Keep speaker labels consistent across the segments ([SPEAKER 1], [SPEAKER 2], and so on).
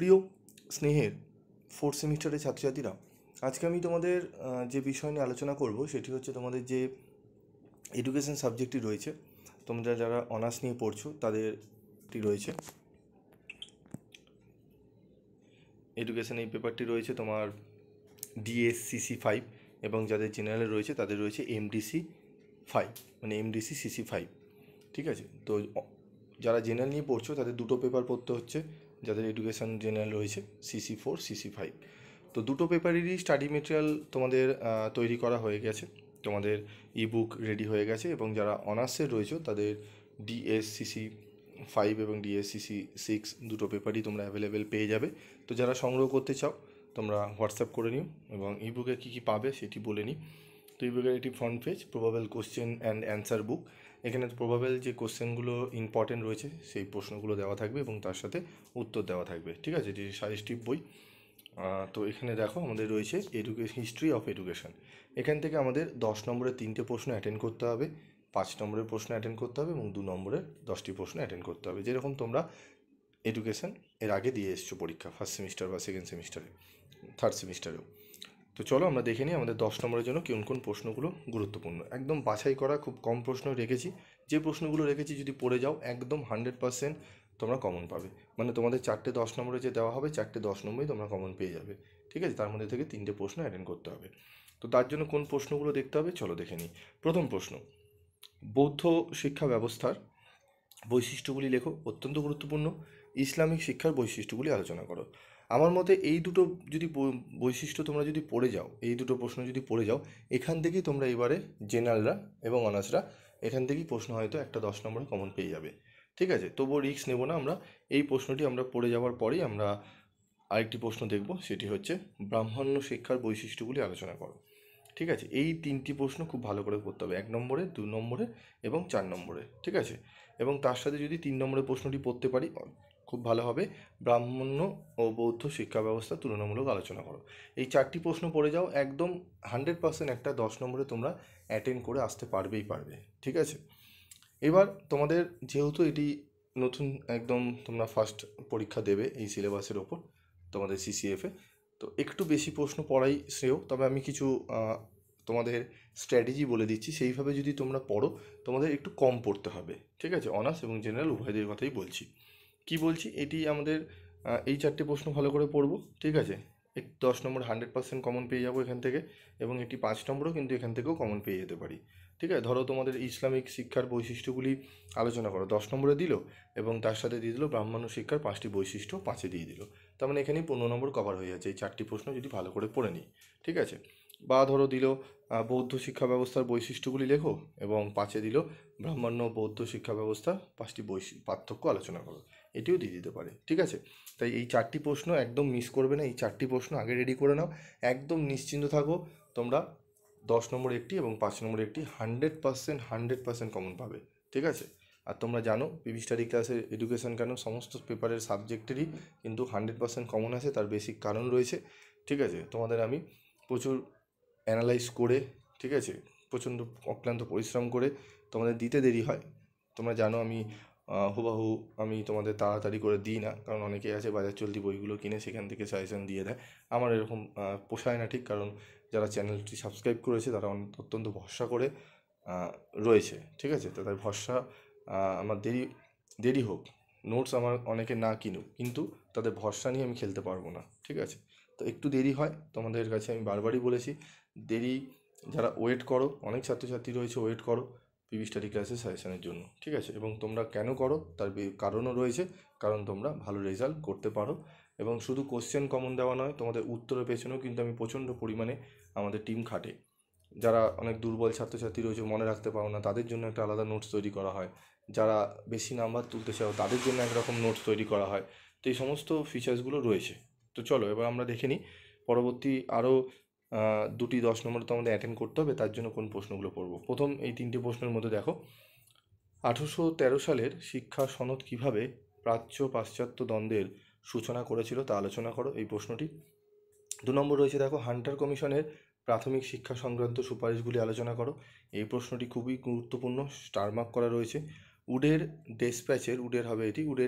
[SPEAKER 1] প্রিয় স্নেহের ফোর্থ সেমিস্টারের ছাত্রছাত্রীরা, আজকে আমি তোমাদের যে বিষয় নিয়ে আলোচনা করব সেটি হচ্ছে তোমাদের যে এডুকেশন সাবজেক্টটি রয়েছে, তোমরা যারা অনার্স নিয়ে পড়ছো তাদেরটি রয়েছে এডুকেশন। এই পেপারটি রয়েছে তোমার DSCC 5, এবং যাদের জেনারেলে রয়েছে তাদের রয়েছে MDC 5, মানে MDC-CC 5। ঠিক আছে, তো যারা জেনারেল নিয়ে পড়ছো তাদের দুটো পেপার পড়তে হচ্ছে, যাদের এডুকেশন জেনারেল রয়েছে CC4 CC5। তো দুটো পেপারেরই স্টাডি মেটেরিয়াল তোমাদের তৈরি করা হয়ে গেছে, তোমাদের ইবুক রেডি হয়ে গেছে, এবং যারা অনার্সের রয়েছে তাদের DSCC 5 এবং DSCC 6 দুটো পেপারই তোমরা অ্যাভেলেবেল পেয়ে যাবে। তো যারা সংগ্রহ করতে চাও তোমরা হোয়াটসঅ্যাপ করে নিও, এবং ইবুকে কী কী পাবে সেটি বলে নিই। তো ইবুকের এটি front page, probable question and answer book. এখানে প্রবাবেল যে কোশ্চেনগুলো ইম্পর্টেন্ট রয়েছে সেই প্রশ্নগুলো দেওয়া থাকবে এবং তার সাথে উত্তর দেওয়া থাকবে। ঠিক আছে, এটি সাজেস্টিভ বই। তো এখানে দেখো আমাদের রয়েছে হিস্ট্রি অফ এডুকেশন। এখান থেকে আমাদের 10 নম্বরের 3টে প্রশ্ন অ্যাটেন্ড করতে হবে, 5 নম্বরের প্রশ্ন অ্যাটেন্ড করতে হবে, এবং 2 নম্বরের 10টি প্রশ্ন অ্যাটেন্ড করতে হবে, যেরকম তোমরা এডুকেশন এর আগে দিয়ে এসছো পরীক্ষা, ফার্স্ট সেমিস্টার বা সেকেন্ড সেমিস্টারে, থার্ড সেমিস্টারেও। তো চলো আমরা দেখে নিই আমাদের 10 নম্বরের জন্য কোন কোন প্রশ্নগুলো গুরুত্বপূর্ণ। একদম বাছাই করা খুব কম প্রশ্ন রেখেছি, যে প্রশ্নগুলো রেখেছি যদি পড়ে যাও একদম 100% তোমরা কমন পাবে। মানে তোমাদের 4টে 10 নম্বরে যে দেওয়া হবে 4টে 10 নম্বরই তোমরা কমন পেয়ে যাবে। ঠিক আছে, তার মধ্যে থেকে 3টে প্রশ্ন অ্যাটেন্ড করতে হবে। তো তার জন্য কোন প্রশ্নগুলো দেখতে হবে চলো দেখে নিই। প্রথম প্রশ্ন, বৌদ্ধ শিক্ষা ব্যবস্থার বৈশিষ্ট্যগুলি লেখো, অত্যন্ত গুরুত্বপূর্ণ। ইসলামিক শিক্ষার বৈশিষ্ট্যগুলি আলোচনা করো। আমার মতে এই দুটো যদি বৈশিষ্ট্য তোমরা যদি পড়ে যাও, এই দুটো প্রশ্ন যদি পড়ে যাও, এখান থেকেই তোমরা এবারে জেনারেলরা এবং অনার্সরা এখান থেকেই প্রশ্ন হয়তো একটা 10 নম্বরে কমন পেয়ে যাবে। ঠিক আছে, তবুও রিস্ক নেব না আমরা। এই প্রশ্নটি আমরা পড়ে যাওয়ার পরেই আমরা আরেকটি প্রশ্ন দেখব, সেটি হচ্ছে ব্রাহ্মণ্য শিক্ষার বৈশিষ্ট্যগুলি আলোচনা করো। ঠিক আছে, এই 3টি প্রশ্ন খুব ভালো করে পড়তে হবে, 1 নম্বরে, 2 নম্বরে এবং 4 নম্বরে। ঠিক আছে, এবং তার সাথে যদি 3 নম্বরের প্রশ্নটি পড়তে পারি খুব ভালো হবে, ব্রাহ্মণ্য ও বৌদ্ধ শিক্ষা ব্যবস্থা তুলনামূলক আলোচনা করো। এই 4টি প্রশ্ন পড়ে যাও, একদম 100% একটা 10 নম্বরে তোমরা অ্যাটেন্ড করে আসতে পারবেই পারবে। ঠিক আছে, এবার তোমাদের যেহেতু এটি নতুন, একদম তোমরা ফার্স্ট পরীক্ষা দেবে এই সিলেবাসের ওপর তোমাদের CCF-এ, তো একটু বেশি প্রশ্ন পড়াই শ্রেয়। তবে আমি কিছু তোমাদের স্ট্র্যাটেজি বলে দিচ্ছি, সেইভাবে যদি তোমরা পড়ো তোমাদের একটু কম পড়তে হবে। ঠিক আছে, অনার্স এবং জেনারেল উভয়দের কথাই বলছি। কি বলছি, এটি আমাদের এই 4টে প্রশ্ন ভালো করে পড়বো। ঠিক আছে, 10 নম্বর 100% কমন পেয়ে যাবো এখান থেকে, এবং এটি 5 নম্বরও কিন্তু এখান থেকেও কমন পেয়ে যেতে পারি। ঠিক আছে, ধরো তোমাদের ইসলামিক শিক্ষার বৈশিষ্ট্যগুলি আলোচনা করো, 10 নম্বরে দিল, এবং তার সাথে দিয়ে দিল ব্রাহ্মণ্য শিক্ষার 5টি বৈশিষ্ট্য 5-এ দিয়ে দিল। তার মানে এখানেই 15 নম্বর কভার হয়ে যাচ্ছে এই 4টি প্রশ্ন যদি ভালো করে পড়ে নিই। ঠিক আছে, বা ধরো দিল বৌদ্ধ শিক্ষা ব্যবস্থার বৈশিষ্ট্যগুলি লেখো, এবং 5-এ দিল ব্রাহ্মণ্য বৌদ্ধ শিক্ষা ব্যবস্থা 5টি পার্থক্য আলোচনা করো, এটিও দিয়ে দিতে পারে। ঠিক আছে, তাই এই 4টি প্রশ্ন একদম মিস করবে না, এই 4টি প্রশ্ন আগে রেডি করে নাও, একদম নিশ্চিন্ত থাকো তোমরা 10 নম্বর একটি এবং 5 নম্বর একটি 100% কমন পাবে। ঠিক আছে, আর তোমরা জানো পিভি স্টাডি ক্লাসের এডুকেশন কেন সমস্ত পেপারের সাবজেক্টেরই কিন্তু 100% কমন আসে, তার বেসিক কারণ রয়েছে। ঠিক আছে, তোমাদের আমি প্রচুর অ্যানালাইজ করে, ঠিক আছে, প্রচণ্ড অক্লান্ত পরিশ্রম করে তোমাদের দিতে দেরি হয়। তোমরা জানো আমি হুবাহু আমি তোমাদের তাড়াতাড়ি করে দিই না, কারণ অনেকেই আছে বাজার চলতি বইগুলো কিনে সেখান থেকে সাজেশন দিয়ে দেয়। আমার এরকম পোষায় না ঠিক, কারণ যারা চ্যানেলটি সাবস্ক্রাইব করেছে তারা অত্যন্ত ভরসা করে রয়েছে। ঠিক আছে, তাদের ভরসা আমার দেরি হোক, নোটস আমার অনেকে না কিনুক, কিন্তু তাদের ভরসা নিয়ে আমি খেলতে পারবো না। ঠিক আছে, তো একটু দেরি হয় তোমাদের কাছে, আমি বারবারই বলেছি দেরি, যারা ওয়েট করো, অনেক ছাত্রছাত্রী রয়েছে ওয়েট করো পিভি স্টাডি ক্লাসের সাজেশনের জন্য। ঠিক আছে, এবং তোমরা কেন করো তার কারণও রয়েছে, কারণ তোমরা ভালো রেজাল্ট করতে পারো। এবং শুধু কোশ্চেন কমন দেওয়া নয়, তোমাদের উত্তরের পেছনেও কিন্তু আমি প্রচণ্ড পরিমাণে আমাদের টিম খাটে। যারা অনেক দুর্বল ছাত্রছাত্রী রয়েছে, মনে রাখতে পারো না, তাদের জন্য একটা আলাদা নোটস তৈরি করা হয়। যারা বেশি নাম্বার তুলতে চাও তাদের জন্য একরকম নোটস তৈরি করা হয়। তো এই সমস্ত ফিচার্সগুলো রয়েছে। তো চলো এবার আমরা দেখে নিই পরবর্তী আরও 2টি 10 নম্বরে তো আমাদের অ্যাটেন্ড করতে হবে, তার জন্য কোন প্রশ্নগুলো পড়বো। প্রথম এই 3টে প্রশ্নের মধ্যে দেখো, 1813 সালের শিক্ষা সনদ কীভাবে প্রাচ্য পাশ্চাত্য দ্বন্দ্বের সূচনা করেছিল তা আলোচনা করো, এই প্রশ্নটি। 2 নম্বর রয়েছে দেখো, হান্টার কমিশনের প্রাথমিক শিক্ষা সংক্রান্ত সুপারিশগুলি আলোচনা করো, এই প্রশ্নটি খুবই গুরুত্বপূর্ণ, স্টার মার্ক করা রয়েছে। উডের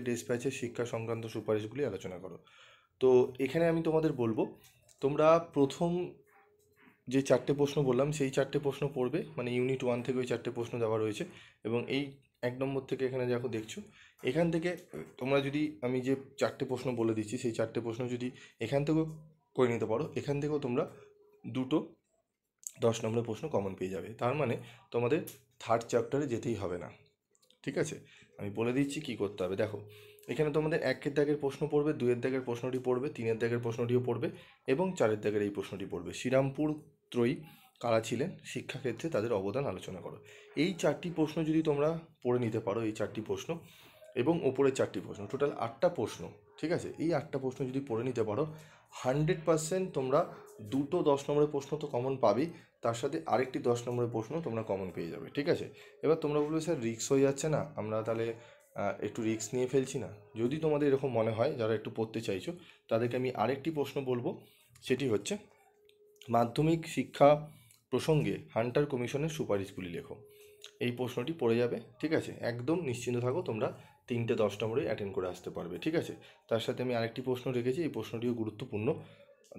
[SPEAKER 1] ডেসপ্যাচের শিক্ষা সংক্রান্ত সুপারিশগুলি আলোচনা করো। তো এখানে আমি তোমাদের বলবো, তোমরা প্রথম যে 4টে প্রশ্ন বললাম সেই 4টে প্রশ্ন পড়বে, মানে ইউনিট 1 থেকে ওই 4টে প্রশ্ন দেওয়া রয়েছে। এবং এই 1 নম্বর থেকে এখানে দেখো দেখছো, এখান থেকে তোমরা যদি আমি যে 4টে প্রশ্ন বলে দিচ্ছি সেই 4টে প্রশ্ন যদি এখান থেকেও করে নিতে পারো, এখান থেকেও তোমরা দুটো 10 নম্বরের প্রশ্ন কমন পেয়ে যাবে। তার মানে তোমাদের থার্ড চ্যাপ্টারে যেতেই হবে না। ঠিক আছে, আমি বলে দিচ্ছি কি করতে হবে। দেখো, এখানে তোমাদের 1-এর দাগের প্রশ্ন পড়বে, 2-এর দাগের প্রশ্নটি পড়বে, 3-এর দাগের প্রশ্নটিও পড়বে এবং 4-এর দাগের এই প্রশ্নটি পড়বে। শ্রীরামপুর ত্রয়ী কারা ছিলেন, শিক্ষাক্ষেত্রে তাদের অবদান আলোচনা করো। এই 4টি প্রশ্ন যদি তোমরা পড়ে নিতে পারো, এই 4টি প্রশ্ন এবং ওপরের 4টি প্রশ্ন, টোটাল 8টা প্রশ্ন। ঠিক আছে, এই 8টা প্রশ্ন যদি পড়ে নিতে পারো, 100% তোমরা দুটো 10 নম্বরের প্রশ্ন তো কমন পাবেই, তার সাথে আরেকটি 10 নম্বরের প্রশ্ন তোমরা কমন পেয়ে যাবে। ঠিক আছে, এবার তোমরা বলবে স্যার রিস্ক হয়ে যাচ্ছে না, আমরা তাহলে একটু রিস্ক নিয়ে ফেলছি না? যদি তোমাদের এরকম মনে হয়, যারা একটু পড়তে চাইছো, তাদেরকে আমি আরেকটি প্রশ্ন বলবো, সেটি হচ্ছে মাধ্যমিক শিক্ষা প্রসঙ্গে হান্টার কমিশনের সুপারিশগুলি লেখো। এই প্রশ্নটি পড়ে যাবে। ঠিক আছে, একদম নিশ্চিন্ত থাকো, তোমরা 3টে 10 নম্বরে অ্যাটেন্ড করে আসতে পারবে। ঠিক আছে, তার সাথে আমি আরেকটি প্রশ্ন রেখেছি, এই প্রশ্নটিও গুরুত্বপূর্ণ,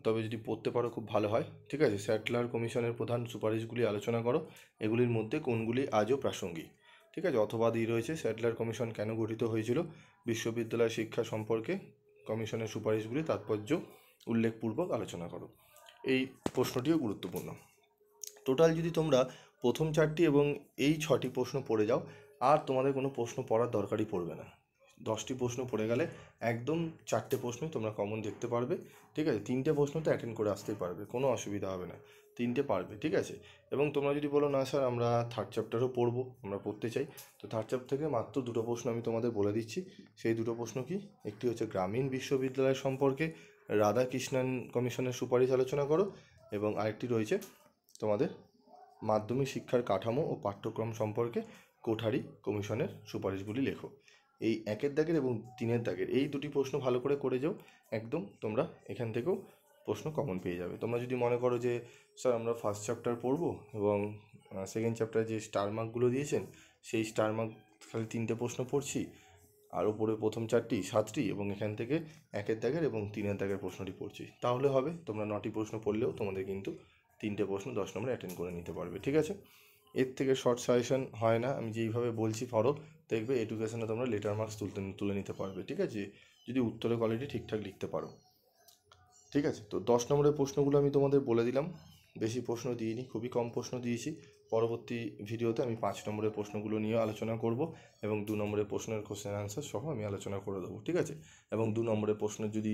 [SPEAKER 1] তবে যদি পড়তে পারো খুব ভালো হয়। ঠিক আছে, স্যাটলার কমিশনের প্রধান সুপারিশগুলি আলোচনা করো, এগুলির মধ্যে কোনগুলি আজও প্রাসঙ্গিক। ঠিক আছে, অথবা দিয়ে রয়েছে স্যাটলার কমিশন কেন গঠিত হয়েছিল, বিশ্ববিদ্যালয় শিক্ষা সম্পর্কে কমিশনের সুপারিশগুলি তাৎপর্য উল্লেখপূর্বক আলোচনা করো। এই প্রশ্নটিও গুরুত্বপূর্ণ। টোটাল যদি তোমরা প্রথম 4টি এবং এই 6টি প্রশ্ন পড়ে যাও, আর তোমাদের কোনো প্রশ্ন পড়ার দরকারই পড়বে না। 10টি প্রশ্ন পড়ে গেলে একদম 4টে প্রশ্নই তোমরা কমন দেখতে পারবে। ঠিক আছে, 3টে প্রশ্ন তো অ্যাটেন্ড করে আসতেই পারবে, কোনো অসুবিধা হবে না, 3টে পারবে। ঠিক আছে, এবং তোমরা যদি বলো না স্যার আমরা থার্ড চ্যাপ্টারও পড়বো, আমরা পড়তে চাই, তো থার্ড চ্যাপ্টার থেকে মাত্র দুটো প্রশ্ন আমি তোমাদের বলে দিচ্ছি। সেই দুটো প্রশ্ন কি, একটি হচ্ছে গ্রামীণ বিশ্ববিদ্যালয় সম্পর্কে রাধাকৃষ্ণন কমিশনের সুপারিশ আলোচনা করো, এবং আরেকটি রয়েছে তোমাদের মাধ্যমিক শিক্ষার কাঠামো ও পাঠ্যক্রম সম্পর্কে কোঠারি কমিশনের সুপারিশগুলি লেখো। এই 1-এর দাগের এবং 3-এর দাগের এই দুটি প্রশ্ন ভালো করে করে যাও, একদম তোমরা এখান থেকেও প্রশ্ন কমন পেয়ে যাবে। তোমরা যদি মনে করো যে স্যার আমরা ফার্স্ট চ্যাপ্টার পড়বো এবং সেকেন্ড চ্যাপ্টারে যে স্টার মার্কগুলো দিয়েছেন সেই স্টার মার্ক খালি 3টে প্রশ্ন পড়ছি, আর উপরে প্রথম 4টি 7টি এবং এখান থেকে 1-এর দাগের এবং 3-এর দাগের প্রশ্নটি পড়ছি, তাহলে হবে। তোমরা 9টি প্রশ্ন পড়লেও তোমাদের কিন্তু 3টে প্রশ্ন 10 নম্বরে অ্যাটেন্ড করে নিতে পারবে। ঠিক আছে, এর থেকে শর্ট সাজেশন হয় না, আমি যেইভাবে বলছি পড়ো, দেখবে এডুকেশনে তোমরা লেটার মার্কস তুলে নিতে পারবে। ঠিক আছে, যদি উত্তরের কোয়ালিটি ঠিকঠাক লিখতে পারো। ঠিক আছে, তো 10 নম্বরের প্রশ্নগুলো আমি তোমাদের বলে দিলাম, বেশি প্রশ্ন দিইনি, খুবই কম প্রশ্ন দিয়েছি। পরবর্তী ভিডিওতে আমি 5 নম্বরের প্রশ্নগুলো নিয়ে আলোচনা করব এবং 2 নম্বরের প্রশ্নের কোশ্চেন আনসার সহ আমি আলোচনা করে দেবো। ঠিক আছে, এবং 2 নম্বরের প্রশ্নের যদি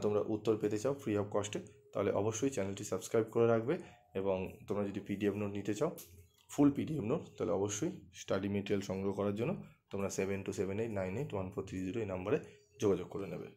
[SPEAKER 1] তোমরা উত্তর পেতে চাও ফ্রি অফ কস্টে, তাহলে অবশ্যই চ্যানেলটি সাবস্ক্রাইব করে রাখবে। এবং তোমরা যদি পিডিএফ নোট নিতে চাও, ফুল পিডিএফ নোট, তাহলে অবশ্যই স্টাডি মেটেরিয়াল সংগ্রহ করার জন্য তোমরা 7278981430 এই নাম্বারে যোগাযোগ করে নেবে।